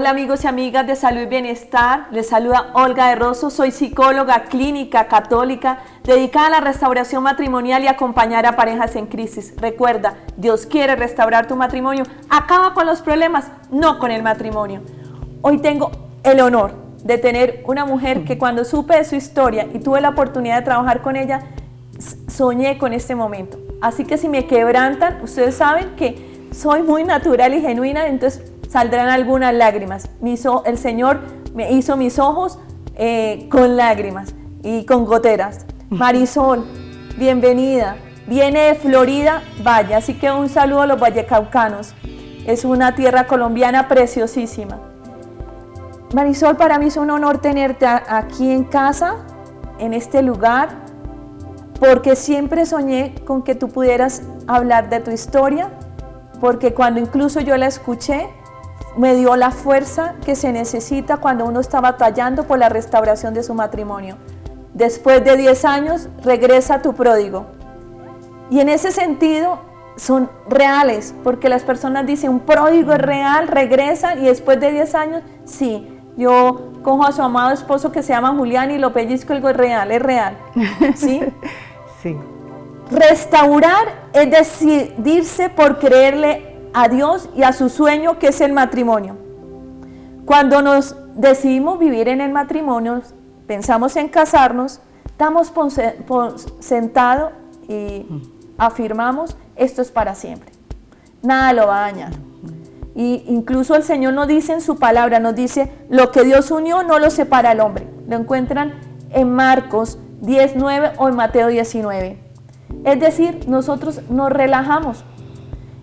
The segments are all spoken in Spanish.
Hola amigos y amigas de Salud y Bienestar, les saluda Olga de Rosso, soy psicóloga clínica católica dedicada a la restauración matrimonial y acompañar a parejas en crisis. Recuerda, Dios quiere restaurar tu matrimonio, acaba con los problemas, no con el matrimonio. Hoy tengo el honor de tener una mujer que cuando supe de su historia y tuve la oportunidad de trabajar con ella, soñé con este momento. Así que si me quebrantan, ustedes saben que soy muy natural y genuina, entonces saldrán algunas lágrimas. El Señor me hizo mis ojos con lágrimas y con goteras. Marisol, bienvenida. Viene de Florida, Valle, así que un saludo a los vallecaucanos. Es una tierra colombiana preciosísima. Marisol, para mí es un honor tenerte aquí en casa, en este lugar, porque siempre soñé con que tú pudieras hablar de tu historia, porque cuando incluso yo la escuché, me dio la fuerza que se necesita cuando uno está batallando por la restauración de su matrimonio. Después de 10 años, regresa tu pródigo. Y en ese sentido, son reales, porque las personas dicen, un pródigo es real, regresa, y después de 10 años, sí, yo cojo a su amado esposo que se llama Julián y lo pellizco, es real, ¿sí? Sí. Restaurar es decidirse por creerle a Dios y a su sueño, que es el matrimonio. Cuando nos decidimos vivir en el matrimonio, pensamos en casarnos, damos por sentado y afirmamos, esto es para siempre, nada lo va a dañar. Y incluso el Señor nos dice en su palabra, nos dice, lo que Dios unió no lo separa el hombre. Lo encuentran en Marcos 10:9 o en Mateo 19. Es decir, nosotros nos relajamos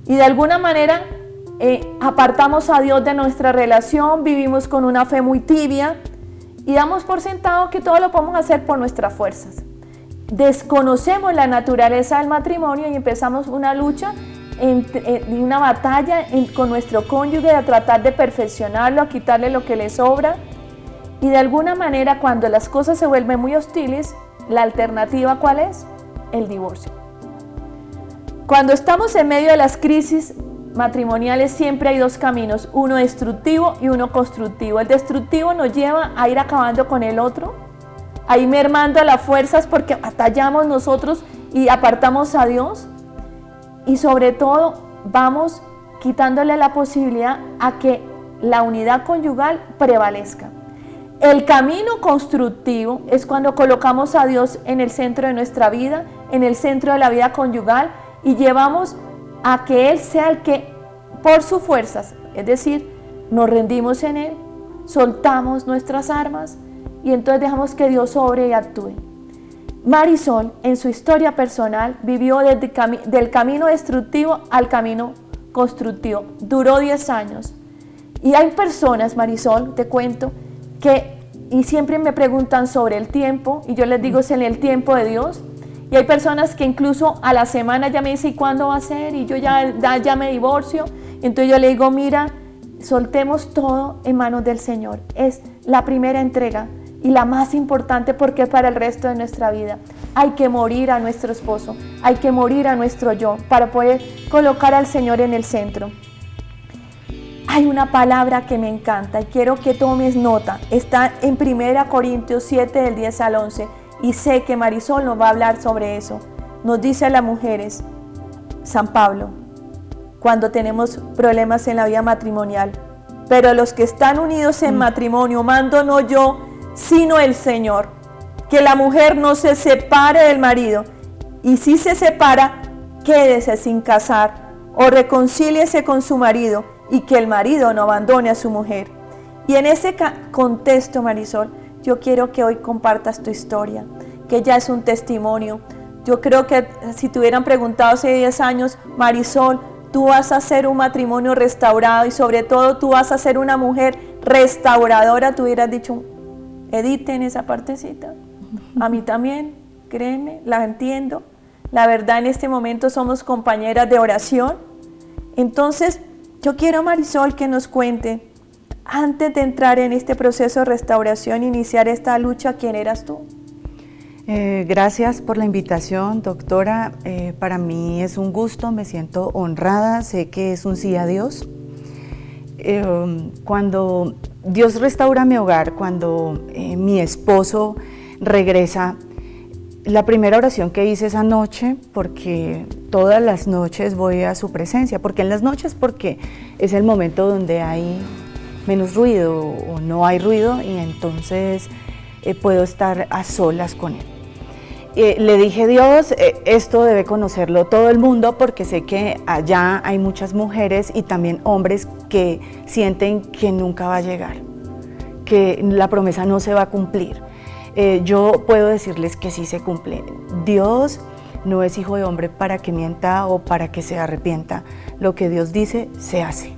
y de alguna manera apartamos a Dios de nuestra relación, vivimos con una fe muy tibia y damos por sentado que todo lo podemos hacer por nuestras fuerzas. Desconocemos la naturaleza del matrimonio y empezamos una lucha, una batalla con nuestro cónyuge a tratar de perfeccionarlo, a quitarle lo que le sobra. Y de alguna manera, cuando las cosas se vuelven muy hostiles, la alternativa ¿cuál es? El divorcio. Cuando estamos en medio de las crisis matrimoniales siempre hay dos caminos, uno destructivo y uno constructivo. El destructivo nos lleva a ir acabando con el otro, a ir mermando las fuerzas porque batallamos nosotros y apartamos a Dios, y sobre todo vamos quitándole la posibilidad a que la unidad conyugal prevalezca. El camino constructivo es cuando colocamos a Dios en el centro de nuestra vida, en el centro de la vida conyugal, y llevamos a que Él sea el que, por sus fuerzas, es decir, nos rendimos en Él, soltamos nuestras armas y entonces dejamos que Dios obre y actúe. Marisol, en su historia personal, vivió del camino destructivo al camino constructivo. Duró 10 años. Y hay personas, Marisol, te cuento, y siempre me preguntan sobre el tiempo, y yo les digo, es en el tiempo de Dios. Y hay personas que incluso a la semana ya me dicen, ¿y cuándo va a ser? Y yo ya me divorcio. Entonces yo le digo, mira, soltemos todo en manos del Señor. Es la primera entrega y la más importante porque es para el resto de nuestra vida. Hay que morir a nuestro esposo, hay que morir a nuestro yo para poder colocar al Señor en el centro. Hay una palabra que me encanta y quiero que tomes nota. Está en 1 Corintios 7 del 10 al 11. Y sé que Marisol nos va a hablar sobre eso. Nos dice a las mujeres, San Pablo, cuando tenemos problemas en la vida matrimonial, pero los que están unidos en matrimonio, mando no yo, sino el Señor, que la mujer no se separe del marido, y si se separa, quédese sin casar, o reconcíliese con su marido, y que el marido no abandone a su mujer. Y en ese contexto, Marisol, yo quiero que hoy compartas tu historia, que ya es un testimonio. Yo creo que si te hubieran preguntado hace 10 años, Marisol, tú vas a ser un matrimonio restaurado y sobre todo tú vas a ser una mujer restauradora, tú hubieras dicho, editen esa partecita. A mí también, créeme, la entiendo. La verdad, en este momento somos compañeras de oración. Entonces, yo quiero, Marisol, que nos cuente, antes de entrar en este proceso de restauración, iniciar esta lucha, ¿quién eras tú? Gracias por la invitación, doctora. Para mí es un gusto, me siento honrada, sé que es un sí a Dios. Cuando Dios restaura mi hogar, cuando mi esposo regresa, la primera oración que hice esa noche, porque todas las noches voy a su presencia, porque en las noches porque es el momento donde hay menos ruido o no hay ruido y entonces puedo estar a solas con él. Le dije, Dios, esto debe conocerlo todo el mundo porque sé que allá hay muchas mujeres y también hombres que sienten que nunca va a llegar, que la promesa no se va a cumplir. Yo puedo decirles que sí se cumple. Dios no es hijo de hombre para que mienta o para que se arrepienta. Lo que Dios dice, se hace.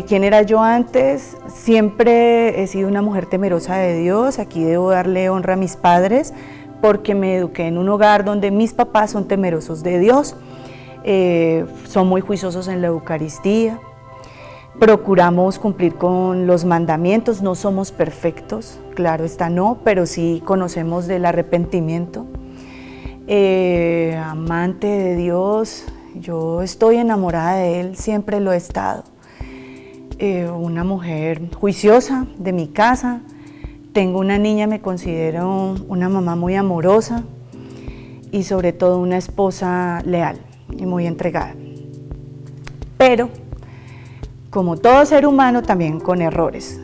¿Quién era yo antes? Siempre he sido una mujer temerosa de Dios. Aquí debo darle honra a mis padres porque me eduqué en un hogar donde mis papás son temerosos de Dios. Son muy juiciosos en la Eucaristía. Procuramos cumplir con los mandamientos, no somos perfectos, claro está no, pero sí conocemos del arrepentimiento. Amante de Dios, yo estoy enamorada de Él, siempre lo he estado. Una mujer juiciosa de mi casa, tengo una niña, me considero una mamá muy amorosa y sobre todo una esposa leal y muy entregada. Pero como todo ser humano, también con errores,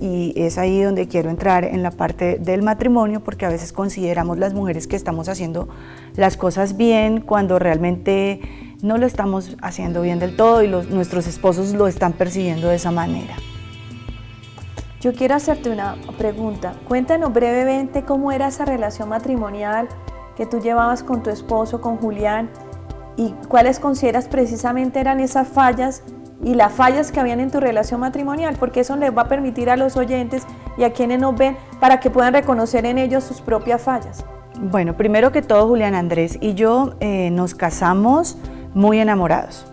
y es ahí donde quiero entrar en la parte del matrimonio, porque a veces consideramos las mujeres que estamos haciendo las cosas bien cuando realmente no lo estamos haciendo bien del todo y nuestros esposos lo están percibiendo de esa manera. Yo quiero hacerte una pregunta. Cuéntanos brevemente cómo era esa relación matrimonial que tú llevabas con tu esposo, con Julián, y cuáles consideras precisamente eran esas fallas y las fallas que habían en tu relación matrimonial, porque eso les va a permitir a los oyentes y a quienes nos ven para que puedan reconocer en ellos sus propias fallas. Bueno, primero que todo, Julián Andrés y yo nos casamos muy enamorados,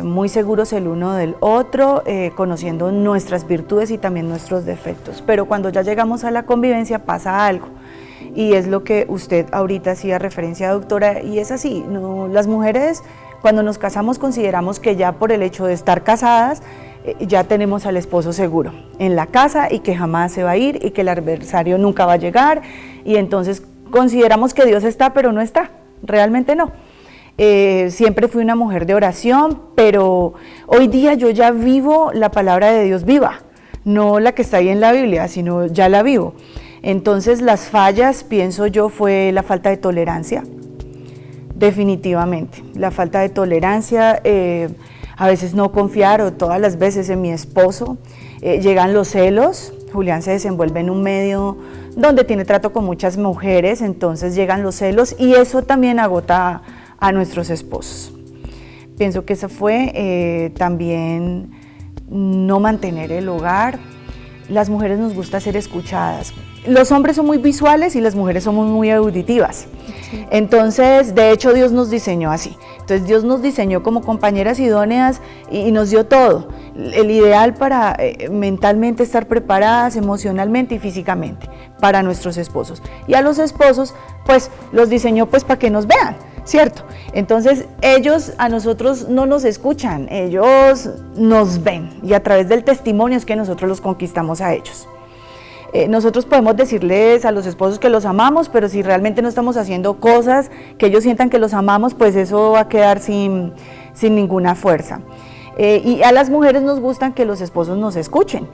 muy seguros el uno del otro, conociendo nuestras virtudes y también nuestros defectos, pero cuando ya llegamos a la convivencia pasa algo. Y es lo que usted ahorita hacía referencia, doctora, y es así, ¿no? Las mujeres cuando nos casamos consideramos que ya por el hecho de estar casadas ya tenemos al esposo seguro en la casa y que jamás se va a ir y que el adversario nunca va a llegar, y entonces consideramos que Dios está pero no está, realmente no. Siempre fui una mujer de oración, pero hoy día yo ya vivo la palabra de Dios viva, no la que está ahí en la Biblia, sino ya la vivo. Entonces las fallas, pienso yo, fue la falta de tolerancia, definitivamente, la falta de tolerancia, a veces no confiar, o todas las veces en mi esposo, llegan los celos. Julián se desenvuelve en un medio donde tiene trato con muchas mujeres, entonces llegan los celos y eso también agota a nuestros esposos. Pienso que eso fue también no mantener el hogar. Las mujeres nos gusta ser escuchadas. Los hombres son muy visuales y las mujeres somos muy auditivas. Sí. Entonces, de hecho, Dios nos diseñó así. Entonces, Dios nos diseñó como compañeras idóneas y nos dio todo. El ideal para mentalmente estar preparadas, emocionalmente y físicamente, para nuestros esposos. Y a los esposos, pues, los diseñó pues para que nos vean, ¿cierto? Entonces, ellos a nosotros no nos escuchan, ellos nos ven. Y a través del testimonio es que nosotros los conquistamos a ellos. Nosotros podemos decirles a los esposos que los amamos, pero si realmente no estamos haciendo cosas que ellos sientan que los amamos, pues eso va a quedar sin ninguna fuerza. Y a las mujeres nos gustan que los esposos nos escuchen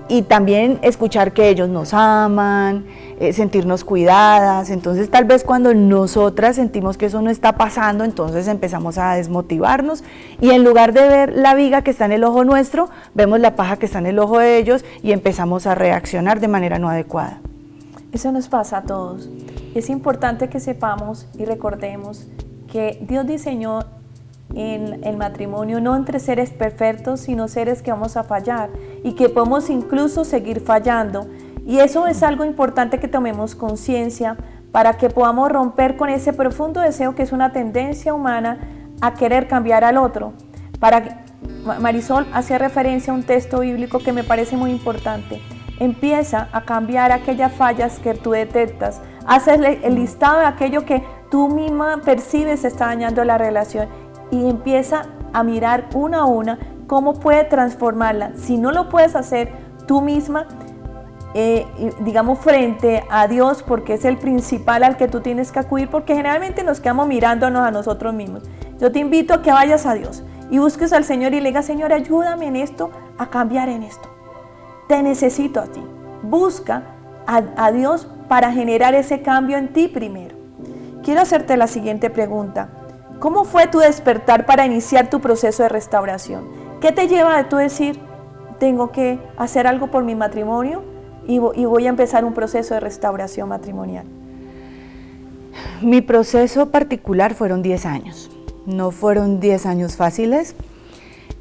y también escuchar que ellos nos aman, sentirnos cuidadas. Entonces tal vez cuando nosotras sentimos que eso no está pasando, entonces empezamos a desmotivarnos y en lugar de ver la viga que está en el ojo nuestro, vemos la paja que está en el ojo de ellos y empezamos a reaccionar de manera no adecuada. Eso nos pasa a todos. Es importante que sepamos y recordemos que Dios diseñó en el matrimonio no entre seres perfectos, sino seres que vamos a fallar y que podemos incluso seguir fallando, y eso es algo importante que tomemos conciencia para que podamos romper con ese profundo deseo que es una tendencia humana a querer cambiar al otro. Marisol hacía referencia a un texto bíblico que me parece muy importante. Empieza a cambiar aquellas fallas que tú detectas, haces el listado de aquello que tú misma percibes está dañando la relación y empieza a mirar una a una cómo puede transformarla. Si no lo puedes hacer tú misma, digamos frente a Dios, porque es el principal al que tú tienes que acudir, porque generalmente nos quedamos mirándonos a nosotros mismos. Yo te invito a que vayas a Dios y busques al Señor y le digas: Señor, ayúdame en esto, a cambiar en esto. Te necesito a ti. Busca a Dios para generar ese cambio en ti primero. Quiero hacerte la siguiente pregunta. ¿Cómo fue tu despertar para iniciar tu proceso de restauración? ¿Qué te lleva a tú decir: tengo que hacer algo por mi matrimonio y voy a empezar un proceso de restauración matrimonial? Mi proceso particular fueron 10 años. No fueron 10 años fáciles.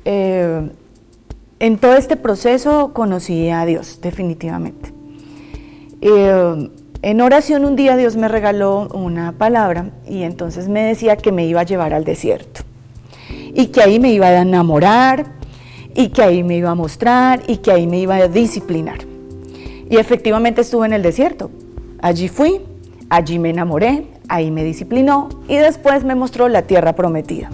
En todo este proceso conocí a Dios, definitivamente. En oración un día Dios me regaló una palabra y entonces me decía que me iba a llevar al desierto y que ahí me iba a enamorar y que ahí me iba a mostrar y que ahí me iba a disciplinar. Y efectivamente estuve en el desierto. Allí fui, allí me enamoré, ahí me disciplinó y después me mostró la tierra prometida.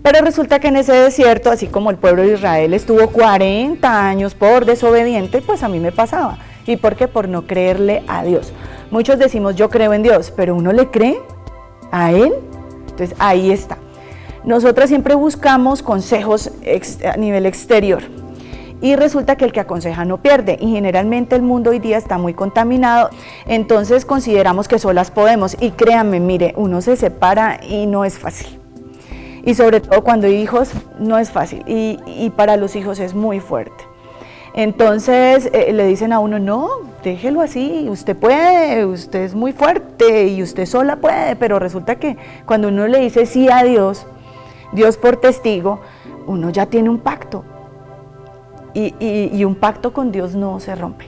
Pero resulta que en ese desierto, así como el pueblo de Israel estuvo 40 años por desobediente, pues a mí me pasaba. ¿Y por qué? Por no creerle a Dios. Muchos decimos: yo creo en Dios, pero ¿uno le cree a Él? Entonces ahí está. Nosotras siempre buscamos consejos a nivel exterior y resulta que el que aconseja no pierde, y generalmente el mundo hoy día está muy contaminado, entonces consideramos que solas podemos, y créanme, mire, uno se separa y no es fácil. Y sobre todo cuando hay hijos, no es fácil, y para los hijos es muy fuerte. Entonces le dicen a uno: no, déjelo así, usted puede, usted es muy fuerte y usted sola puede, pero resulta que cuando uno le dice sí a Dios, Dios por testigo, uno ya tiene un pacto, y un pacto con Dios no se rompe,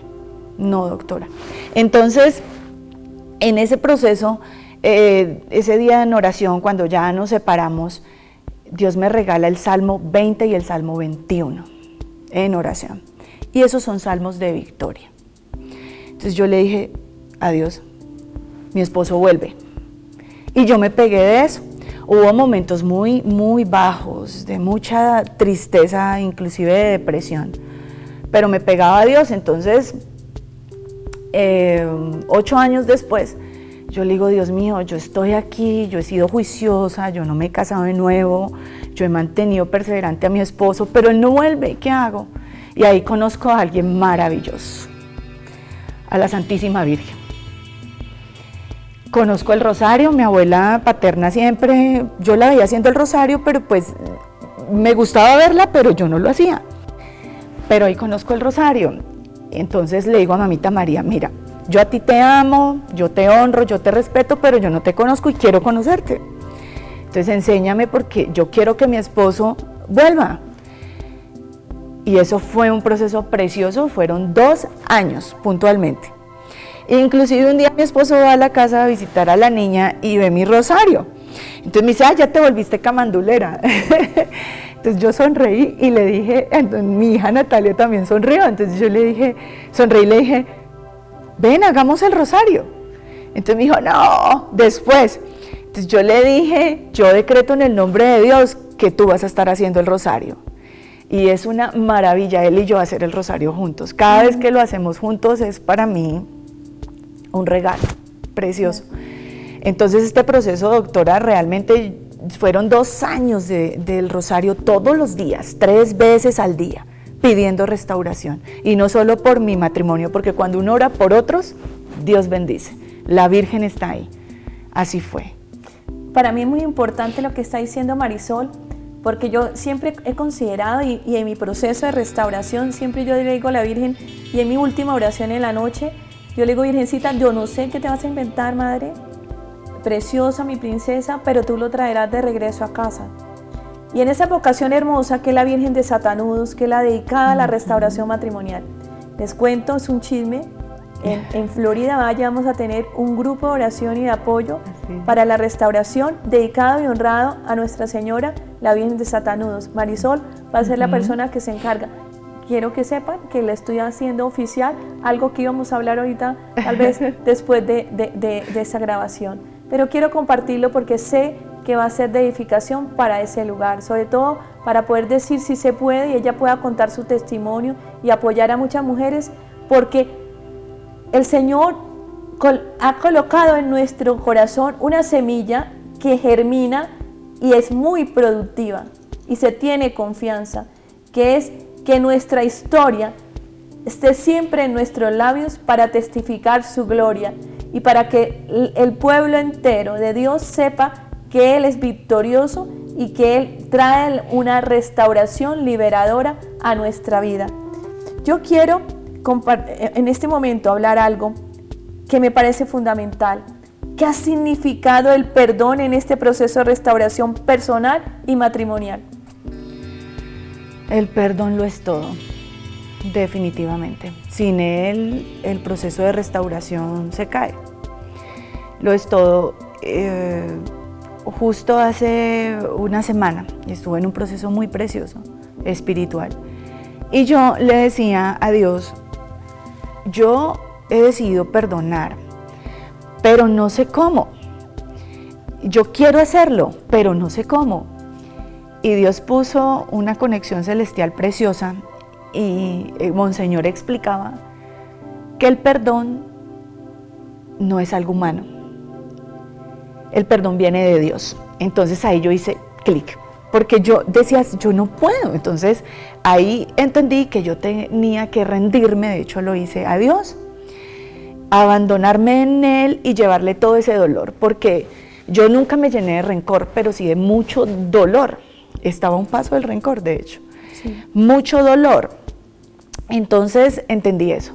no, doctora. Entonces, en ese proceso, ese día en oración, cuando ya nos separamos, Dios me regala el Salmo 20 y el Salmo 21 en oración. Y esos son salmos de victoria. Entonces yo le dije a Dios: mi esposo vuelve. Y yo me pegué de eso. Hubo momentos muy, muy bajos, de mucha tristeza, inclusive de depresión. Pero me pegaba a Dios. Entonces, 8 años después, yo le digo: Dios mío, yo estoy aquí, yo he sido juiciosa, yo no me he casado de nuevo, yo he mantenido perseverante a mi esposo, pero él no vuelve, ¿qué hago? Y ahí conozco a alguien maravilloso, a la Santísima Virgen. Conozco el rosario, mi abuela paterna siempre, yo la veía haciendo el rosario, pero pues me gustaba verla, pero yo no lo hacía. Pero ahí conozco el rosario. Entonces le digo a mamita María: mira, yo a ti te amo, yo te honro, yo te respeto, pero yo no te conozco y quiero conocerte. Entonces enséñame, porque yo quiero que mi esposo vuelva. Y eso fue un proceso precioso, fueron 2 años puntualmente. Inclusive un día mi esposo va a la casa a visitar a la niña y ve mi rosario. Entonces me dice: ya te volviste camandulera. Entonces yo sonreí y le dije, mi hija Natalia también sonrió, entonces yo le dije, sonreí y le dije: ven, hagamos el rosario. Entonces me dijo: no, después. Entonces yo le dije: yo decreto en el nombre de Dios que tú vas a estar haciendo el rosario. Y es una maravilla él y yo hacer el rosario juntos. Cada vez que lo hacemos juntos es para mí un regalo precioso. Entonces este proceso, doctora, realmente fueron 2 años del rosario todos los días, 3 veces al día, pidiendo restauración. Y no solo por mi matrimonio, porque cuando uno ora por otros, Dios bendice. La Virgen está ahí. Así fue. Para mí es muy importante lo que está diciendo Marisol, porque yo siempre he considerado, y en mi proceso de restauración, siempre yo le digo a la Virgen, y en mi última oración en la noche, yo le digo: Virgencita, yo no sé qué te vas a inventar, madre, preciosa, mi princesa, pero tú lo traerás de regreso a casa. Y en esa vocación hermosa que es la Virgen de Satanudos, que es la dedicada a la restauración matrimonial, les cuento, es un chisme, en Florida vamos a tener un grupo de oración y de apoyo para la restauración, dedicado y honrado a Nuestra Señora, la Virgen de Satanudos. Marisol va a ser la persona que se encarga. Quiero que sepan que le estoy haciendo oficial algo que íbamos a hablar ahorita, tal vez después de esa grabación. Pero quiero compartirlo porque sé que va a ser de edificación para ese lugar, sobre todo para poder decir si se puede y ella pueda contar su testimonio y apoyar a muchas mujeres, porque el Señor ha colocado en nuestro corazón una semilla que germina y es muy productiva y se tiene confianza, que es que nuestra historia esté siempre en nuestros labios para testificar su gloria y para que el pueblo entero de Dios sepa que Él es victorioso y que Él trae una restauración liberadora a nuestra vida. Yo quiero en este momento hablar algo que me parece fundamental. ¿Qué ha significado el perdón en este proceso de restauración personal y matrimonial? El perdón lo es todo, definitivamente. Sin él, el proceso de restauración se cae. Lo es todo. Justo hace una semana estuve en un proceso muy precioso, espiritual. Y yo le decía a Dios, yo he decidido perdonar, pero no sé cómo. Yo quiero hacerlo, pero no sé cómo. Y Dios puso una conexión celestial preciosa y Monseñor explicaba que el perdón no es algo humano. El perdón viene de Dios. Entonces ahí yo hice clic, porque yo decía, yo no puedo. Entonces ahí entendí que yo tenía que rendirme, de hecho lo hice a Dios, abandonarme en Él y llevarle todo ese dolor, porque yo nunca me llené de rencor, pero sí de mucho dolor. Estaba a un paso del rencor, de hecho. Sí. Mucho dolor. Entonces entendí eso,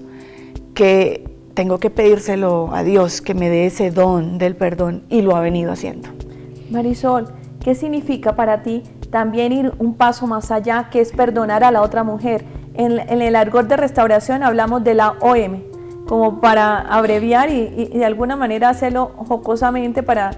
que tengo que pedírselo a Dios, que me dé ese don del perdón, y lo ha venido haciendo. Marisol, ¿qué significa para ti también ir un paso más allá, que es perdonar a la otra mujer? En el argot de restauración hablamos de la OM, como para abreviar y de alguna manera hacerlo jocosamente para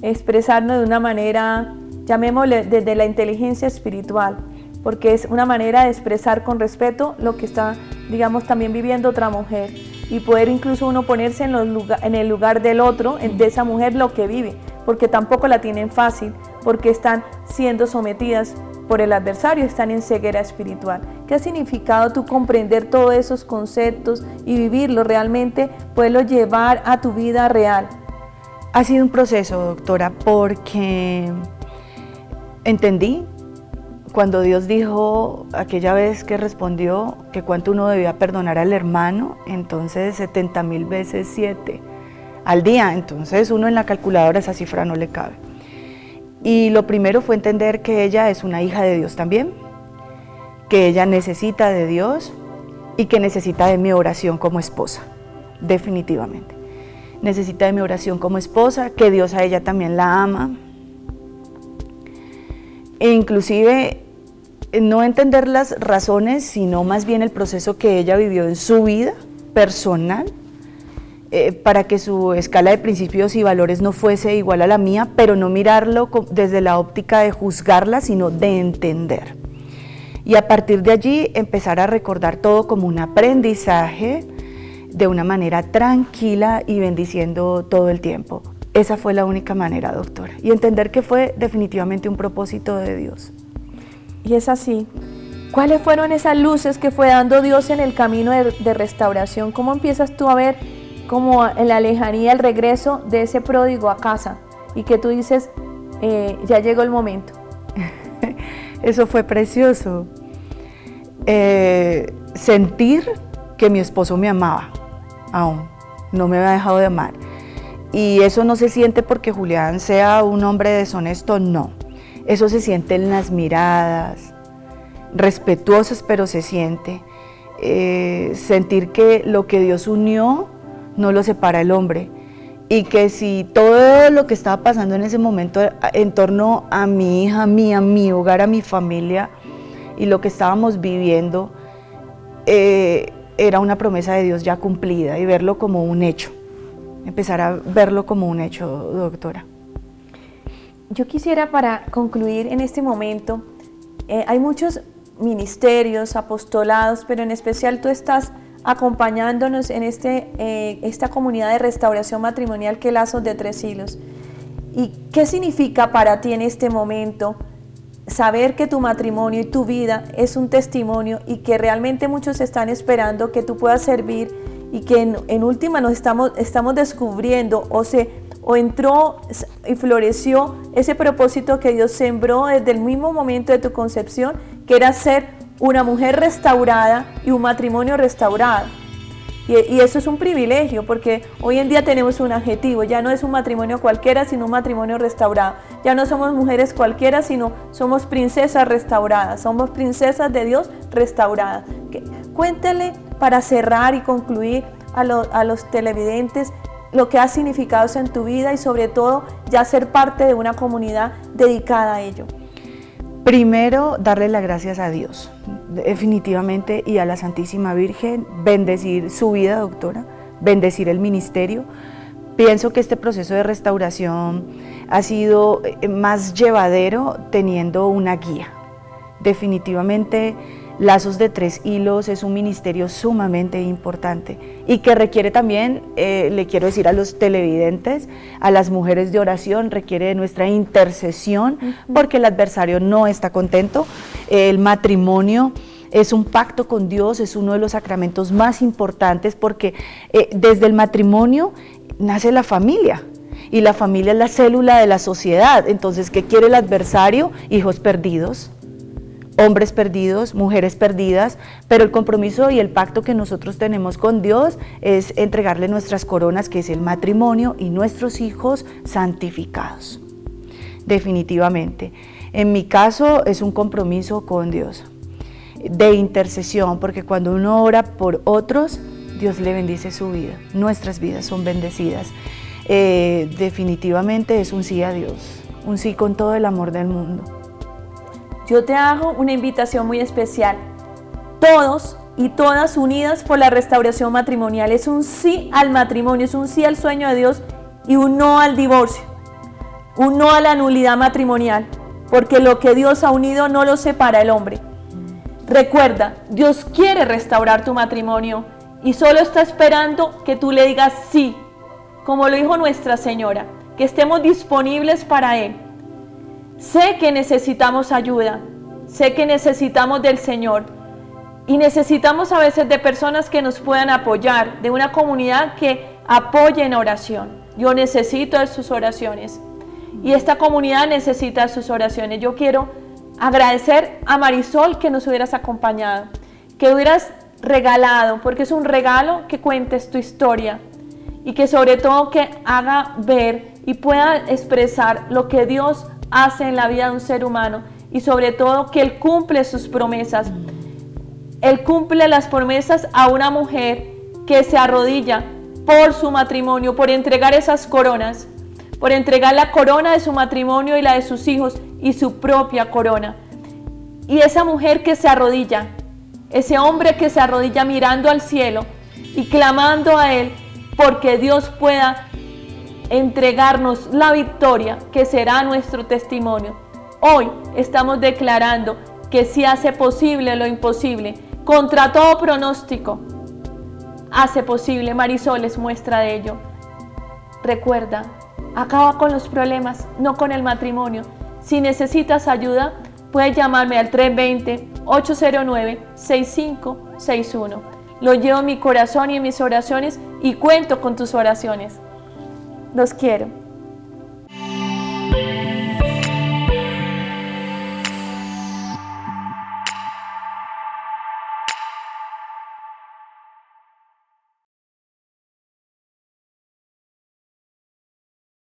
expresarnos de una manera, llamémosle desde la inteligencia espiritual, porque es una manera de expresar con respeto lo que está, digamos, también viviendo otra mujer, y poder incluso uno ponerse en el lugar del otro, de esa mujer, lo que vive, porque tampoco la tienen fácil, porque están siendo sometidas por el adversario, están en ceguera espiritual. ¿Qué ha significado tú comprender todos esos conceptos y vivirlo realmente, poderlo llevar a tu vida real? Ha sido un proceso, doctora, porque entendí cuando Dios dijo aquella vez que respondió que cuánto uno debía perdonar al hermano, entonces 70,000 veces 7 al día, entonces uno en la calculadora esa cifra no le cabe. Y lo primero fue entender que ella es una hija de Dios también, que ella necesita de Dios y que necesita de mi oración como esposa, definitivamente. Necesita de mi oración como esposa, que Dios a ella también la ama. E inclusive no entender las razones, sino más bien el proceso que ella vivió en su vida personal, para que su escala de principios y valores no fuese igual a la mía, pero no mirarlo desde la óptica de juzgarla, sino de entender. Y a partir de allí empezar a recordar todo como un aprendizaje de una manera tranquila y bendiciendo todo el tiempo. Esa fue la única manera, doctora. Y entender que fue definitivamente un propósito de Dios. Y es así. ¿Cuáles fueron esas luces que fue dando Dios en el camino de restauración? ¿Cómo empiezas tú a ver como en la lejanía el regreso de ese pródigo a casa? Y que tú dices, ya llegó el momento. Eso fue precioso. Sentir que mi esposo me amaba aún, no me había dejado de amar. Y eso no se siente porque Julián sea un hombre deshonesto, no. Eso se siente en las miradas, respetuosas, pero se siente. Sentir que lo que Dios unió no lo separa el hombre. Y que si todo lo que estaba pasando en ese momento en torno a mi hija, a mi hogar, a mi familia y lo que estábamos viviendo, era una promesa de Dios ya cumplida, y verlo como un hecho. Empezar a verlo como un hecho, doctora. Yo quisiera, para concluir en este momento, hay muchos ministerios, apostolados, pero en especial tú estás acompañándonos en esta comunidad de restauración matrimonial que Lazos de Tres Hilos. ¿Y qué significa para ti en este momento saber que tu matrimonio y tu vida es un testimonio y que realmente muchos están esperando que tú puedas servir y que en última nos estamos descubriendo o entró y floreció ese propósito que Dios sembró desde el mismo momento de tu concepción, que era ser una mujer restaurada y un matrimonio restaurado? Y eso es un privilegio, porque hoy en día tenemos un adjetivo, ya no es un matrimonio cualquiera, sino un matrimonio restaurado. Ya no somos mujeres cualquiera, sino somos princesas restauradas, somos princesas de Dios restauradas. Cuéntale, para cerrar y concluir, a los televidentes lo que ha significado eso en tu vida y sobre todo ya ser parte de una comunidad dedicada a ello. Primero, darle las gracias a Dios, definitivamente, y a la Santísima Virgen, bendecir su vida, doctora, bendecir el ministerio. Pienso que este proceso de restauración ha sido más llevadero teniendo una guía. Definitivamente, Lazos de Tres Hilos es un ministerio sumamente importante y que requiere también, le quiero decir a los televidentes, a las mujeres de oración, requiere de nuestra intercesión, porque el adversario no está contento. El matrimonio es un pacto con Dios, es uno de los sacramentos más importantes, porque desde el matrimonio nace la familia. Y la familia es la célula de la sociedad. Entonces, ¿qué quiere el adversario? Hijos perdidos, hombres perdidos, mujeres perdidas, pero el compromiso y el pacto que nosotros tenemos con Dios es entregarle nuestras coronas, que es el matrimonio, y nuestros hijos santificados. Definitivamente. En mi caso es un compromiso con Dios, de intercesión, porque cuando uno ora por otros, Dios le bendice su vida, nuestras vidas son bendecidas. Definitivamente es un sí a Dios, un sí con todo el amor del mundo. Yo te hago una invitación muy especial. Todos y todas unidas por la restauración matrimonial. Es un sí al matrimonio, es un sí al sueño de Dios y un no al divorcio. Un no a la nulidad matrimonial, porque lo que Dios ha unido no lo separa el hombre. Recuerda, Dios quiere restaurar tu matrimonio y solo está esperando que tú le digas sí, como lo dijo Nuestra Señora, que estemos disponibles para Él. Sé que necesitamos ayuda, sé que necesitamos del Señor y necesitamos a veces de personas que nos puedan apoyar, de una comunidad que apoye en oración. Yo necesito de sus oraciones y esta comunidad necesita de sus oraciones. Yo quiero agradecer a Marisol que nos hubieras acompañado, que hubieras regalado, porque es un regalo que cuentes tu historia y que sobre todo que haga ver y pueda expresar lo que Dios hace en la vida de un ser humano y sobre todo que Él cumple sus promesas. Él cumple las promesas a una mujer que se arrodilla por su matrimonio, por entregar esas coronas, por entregar la corona de su matrimonio y la de sus hijos y su propia corona. Y esa mujer que se arrodilla, ese hombre que se arrodilla mirando al cielo y clamando a Él porque Dios pueda entregarnos la victoria que será nuestro testimonio. Hoy estamos declarando que sí hace posible lo imposible, contra todo pronóstico. Hace posible, Marisol es muestra de ello. Recuerda, acaba con los problemas, no con el matrimonio. Si necesitas ayuda, puedes llamarme al 320-809-6561. Lo llevo en mi corazón y en mis oraciones y cuento con tus oraciones. Los quiero.